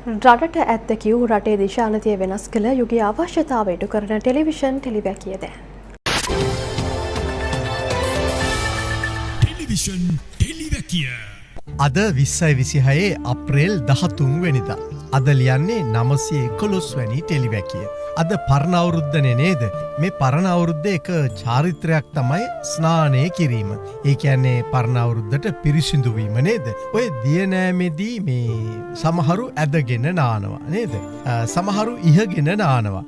රටට ඇත්ත කිව් රටේ දිශානතිය වෙනස් කළ යුගයේ අවශ්‍යතාව ඉටු කරන ටෙලිවිෂන් ටෙලිවැකිය දැන්. ටෙලිවිෂන් ටෙලිවැකිය අද 2026 අප්‍රේල් 13 වෙනිදා. අද ලියන්නේ 911 වැනි ටෙලිවැකිය. අද පරණ අවුරුද්දනේ නේද? මේ පරණ අවුරුද්දේ එක චාරිත්‍රයක් තමයි ස්නානය කිරීම. ඒ කියන්නේ පරණ අවුරුද්දට පිරිසිදු වීම නේද? ඔය දියනෑමේදී මේ සමහරු ඇදගෙන නානවා නේද? සමහරු ඉහගෙන නානවා.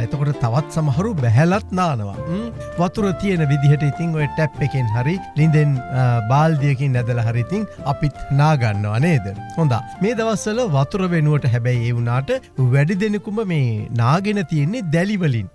එතකොට තවත් සමහරු බැහැලත් නානවා. වතුර තියෙන විදිහට ඉතින් ඔය ටැප් එකෙන් හරි ලිඳෙන් බාල්දියකින් ඇදලා හරි ඉතින් අපිත් නා ගන්නවා නේද? හොඳයි. මේ දවස්වල වතුර වෙනුවට හැබැයි ඒ වුණාට වැඩි දෙනෙකුම මේ නාගෙන තියෙන්නේ දැලිවලින්.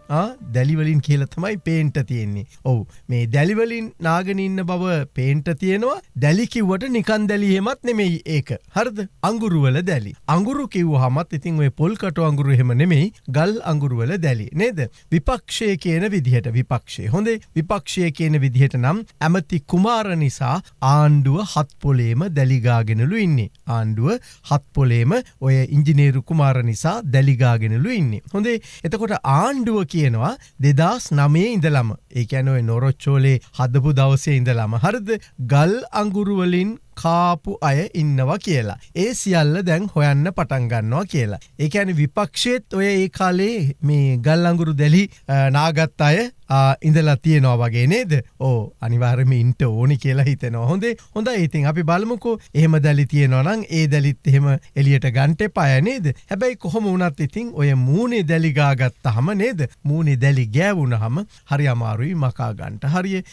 දැලිවලින් කියලා තමයි පේන්ට තියෙන්නේ. ඔව් මේ දැලිවලින් නාගෙන ඉන්න බව පේන්ට තියෙනවා. දැලි කිව්වට නිකන් දැලි එහෙමත් නෙමෙයි ඒක. හරිද? අඟුරු වල දැලි. අඟුරු කිව්වහමත් ඉතින් ඔය පොල් කටු අඟුරු එහෙම නෙමෙයි. ගල් අඟුරු වල දැලි නේද? විපක්ෂයේ කියන විදිහට විපක්ෂයේ. හොඳේ විපක්ෂයේ කියන විදිහට නම් ඇමති කුමාර නිසා ආණ්ඩුව හත් පොලේම දැලි ගාගෙනලු ඉන්නේ. ආණ්ඩුව හත් පොලේම ඔය ඉංජිනේරු කුමාර නිසා දැලි ගාගෙනලු ඉන්නේ. හොඳේ එතකොට ආණ්ඩුව කියනවා 2009 ඉඳලම ඒ කියන්නේ ඔය නොරොච්චෝලේ හදපු දවසේ ඉඳලම හරිද ගල් අඟුරු වලින් කාපු අය ඉන්නවා කියලා. ඒ සියල්ල දැන් හොයන්න පටන් ගන්නවා කියලා. ඒ කියන්නේ විපක්ෂයේත් ඔය ඒ කාලේ මේ ගල් අඟුරු දැලි නාගත් අය ඉඳලා තියෙනවා වගේ නේද? ඕ අනිවාර්යයෙන්ම ඉන්ට ඕනි කියලා හිතෙනවා. හොඳයි ඉතින් අපි බලමුකෝ එහෙම දැලි තියෙනවා නම් ඒ දැලිත් එහෙම එළියට ගන්න එපාය නේද? හැබැයි කොහොම වුණත් ඉතින් ඔය මූණේ දැලි ගාගත්තාම නේද? මූණේ දැලි ගෑවුනහම හරි අමාරුයි මකා ගන්නට. හරිය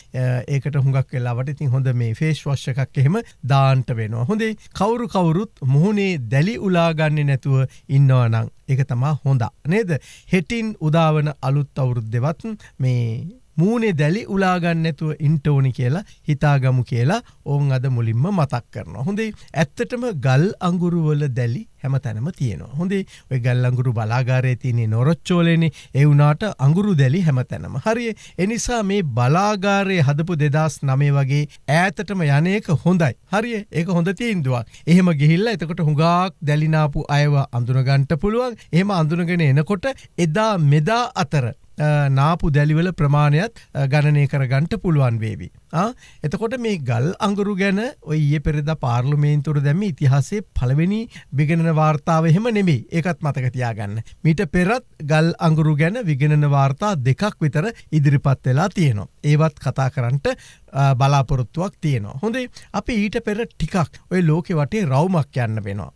ඒකට හුඟක් වෙලාවට ඉතින් හොඳ මේ ෆේස් වොෂ් එකක් එහෙම දාන්ට වෙනවා. හොඳේ කවුරුත් මුහුණේ දැලි උලා ගන්නේ නැතුව ඉන්නවා නම් ඒක තමයි හොඳ නේද? හෙටින් උදාවන අලුත් අවුරුද්දේවත් මේ මූණේ දැලි උලා ගන්න නැතුව ඉන්න ඕනි කියලා හිතාගමු කියලා ඕන් අද මුලින්ම මතක් කරනවා. හොඳේ ඇත්තටම ගල් අඟුරු වල දැලි හැමතැනම තියෙනවා. හොඳේ ඔය ගල් අඟුරු බලාගාරයේ තියෙන නොරොච්චෝලේනේ ඒ වුණාට අඟුරු දැලි හැමතැනම. හරිය. ඒ නිසා මේ බලාගාරයේ හදපු 2009 වගේ ඈතටම යන්නේක හොඳයි. හරිය. ඒක හොඳ තීන්දුවක්. එහෙම ගිහිල්ලා එතකොට හුඟක් දැලිනාපු අයව අඳුන ගන්න පුළුවන්. එහෙම අඳුනගෙන එනකොට එදා මෙදා අතර නාපු දැලිවල ප්‍රමාණයත් ගණනය කරගන්න පුළුවන් වේවි. එතකොට මේ ගල් අඟුරු ගැන ඔය ඊයේ පෙරේදා පාර්ලිමේන්තුවට දැම්මේ ඉතිහාසයේ පළවෙනි විගණන වාර්තාව එහෙම නෙමෙයි. ඒකත් මතක තියාගන්න. මීට පෙරත් ගල් අඟුරු ගැන විගණන වාර්තා දෙකක් විතර ඉදිරිපත් වෙලා තියෙනවා. ඒවත් කතා කරන්නට බලාපොරොත්තුවක් තියෙනවා. හොඳේ අපි ඊට පෙර ටිකක් ඔය ලෝකෙ වටේ රවුමක් යන්න වෙනවා.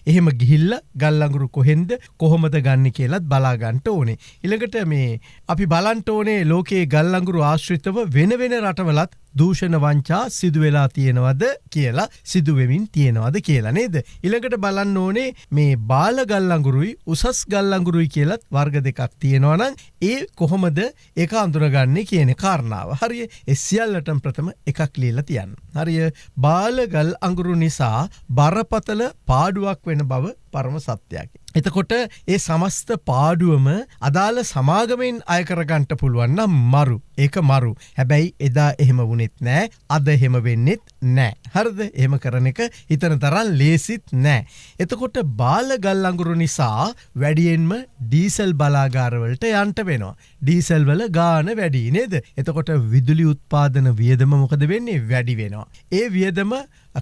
එහෙම ගිහිල්ලා ගල් අඟුරු කොහෙන්ද කොහොමද ගන්න කියලාත් බලා ගන්න ඕනේ. ඊළඟට මේ අපි බලන්න ඕනේ ලෝකයේ ගල් අඟුරු ආශ්‍රිතව වෙන රටවලත් දූෂණ වංචා සිදු වෙලා තියෙනවද කියලා සිදු වෙමින් තියෙනවද කියලා නේද? ඊළඟට බලන්න ඕනේ මේ බාල ගල් අඟුරුයි උසස් ගල් අඟුරුයි කියලාත් වර්ග දෙකක් තියෙනවා නම් ඒ කොහොමද ඒක අඳුනගන්නේ කියන කාරණාව. හරිය. ඒ සියල්ලටම ප්‍රථම එකක් ලියලා තියන්න. හරිය. බාල ගල් අඟුරු නිසා බරපතල පාඩුවක් වෙන බව පරම සත්‍යයක්. එතකොට ඒ සමස්ත පාඩුවම අදාළ සමාගමෙන් අය කරගන්න පුළුවන් නම් මරු. ඒක මරු. හැබැයි එදා එහෙම වුණෙත් නෑ. අද එහෙම වෙන්නෙත් නෑ. හරිද? එහෙම කරන එක හිතන තරම් ලේසිත් නෑ. එතකොට බාල ගල් අඟුරු නිසා වැඩියෙන්ම ඩීසල් බලාගාර වලට යන්න වෙනවා. ඩීසල් වල ගාන වැඩි නේද? එතකොට විදුලි උත්පාදන වියදම මොකද වෙන්නේ? වැඩි වෙනවා. ඒ වියදම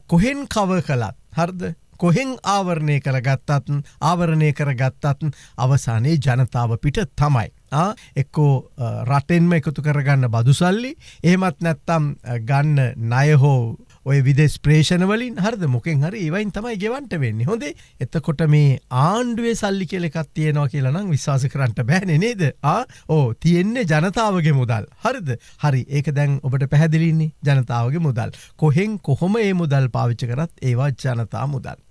කොහෙන් කවර් කළත් හරිද? කොහෙන් ආවරණය කරගත්තත් අවසානයේ ජනතාව පිට තමයි. එක්කෝ රටෙන්ම එකතු කරගන්න බදු සල්ලි එහෙමත් නැත්තම් ගන්න ණය හෝ ඔය විදේශ ප්‍රේෂණ වලින් හරිද මොකෙන් හරි ඒවයින් තමයි ගෙවන්න වෙන්නේ. හොඳේ. එතකොට මේ ආණ්ඩුවේ සල්ලි කියලා එකක් තියෙනවා කියලා නම් විශ්වාස කරන්න බෑනේ නේද? තියෙන්නේ ජනතාවගේ මුදල්. හරිද? හරි. ඒක දැන් ඔබට පැහැදිලින්නේ ජනතාවගේ මුදල්. කොහෙන් කොහොම මේ මුදල් පාවිච්චි කරත් ඒවා ජනතා මුදල්.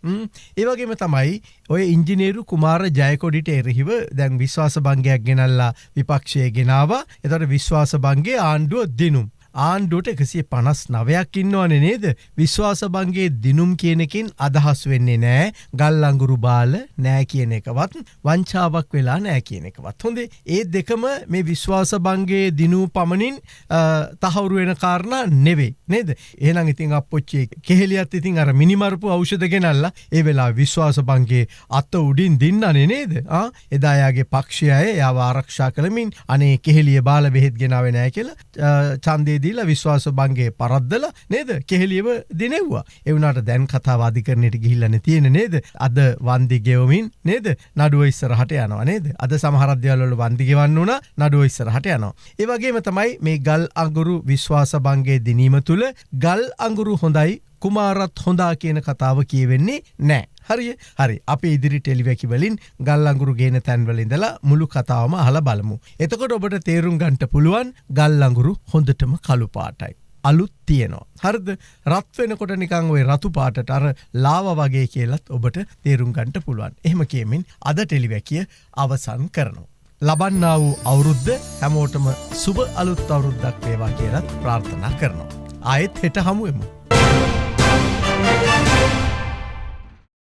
ඒ වගේම තමයි ඔය ඉංජිනේරු කුමාර ජයකොඩිට එරෙහිව දැන් විශ්වාස භංගයක් ගෙනල්ලා විපක්ෂයේ ගෙනාවා. එතකොට විශ්වාස භංගේ ආණ්ඩුව දිනුම්. ආණ්ඩුවට 159ක් ඉන්නවනේ නේද? විශ්වාසභංගයේ දිනුම් කියන එකෙන් අදහස් වෙන්නේ නෑ ගල් අඟුරු බාල නෑ කියන එකවත් වංචාවක් වෙලා නෑ කියන එකවත්. හොඳේ ඒ දෙකම මේ විශ්වාසභංගයේ දිනූ පමණින් තහවුරු වෙන කාරණා නෙවෙයි නේද? එහෙනම් ඉතින් අප්පොච්චි කෙහෙලියත් ඉතින් අර මිනිමරපු ඖෂධ ගෙනල්ලා ඒ වෙලාව විශ්වාසභංගයේ අත උඩින් දින්නනේ නේද? එදා යාගේ පක්ෂය එයාව ආරක්ෂා කළමින් අනේ කෙහෙලිය බාල බෙහෙත් ගෙනාවේ නැහැ කියලා ඡන්දේ දීලා විශ්වාසභංගයේ පරද්දලා නේද? කෙහෙලියව දිනෙව්වා. ඒ වුණාට දැන් කතාව අධිකරණයට ගිහිල්ලානේ තියෙන්නේ නේද? අද වන්දි ගෙවමින් නේද? නඩුව ඉස්සරහට යනවා නේද? අද සමහර දේවල් වල වන්දි ගෙවන්න උනා නඩුව ඉස්සරහට යනවා. ඒ වගේම තමයි මේ ගල් අඟුරු විශ්වාසභංගයේ දිනීම තුල ගල් අඟුරු හොඳයි කුමාරත් හොඳා කියන කතාව කියවෙන්නේ නැහැ. හරි අපි ඉදිරි ටෙලිවැකි වලින් ගල් අඟුරු ගේන තැන්වල ඉඳලා මුළු කතාවම අහලා බලමු. එතකොට ඔබට තේරුම් ගන්නට පුළුවන් ගල් අඟුරු හොඳටම කළු පාටයි. අලුත් තියෙනවා. හරිද? රත් වෙනකොට නිකන් ওই රතු පාටට අර ලාවා වගේ කියලාත් ඔබට තේරුම් ගන්නට පුළුවන්. එහෙම කියමින් අද ටෙලිවැකිය අවසන් කරනවා. ලබන්නා වූ අවුරුද්ද හැමෝටම සුබ අලුත් අවුරුද්දක් වේවා කියලා ප්‍රාර්ථනා කරනවා. ආයෙත් හෙට හමු වෙමු.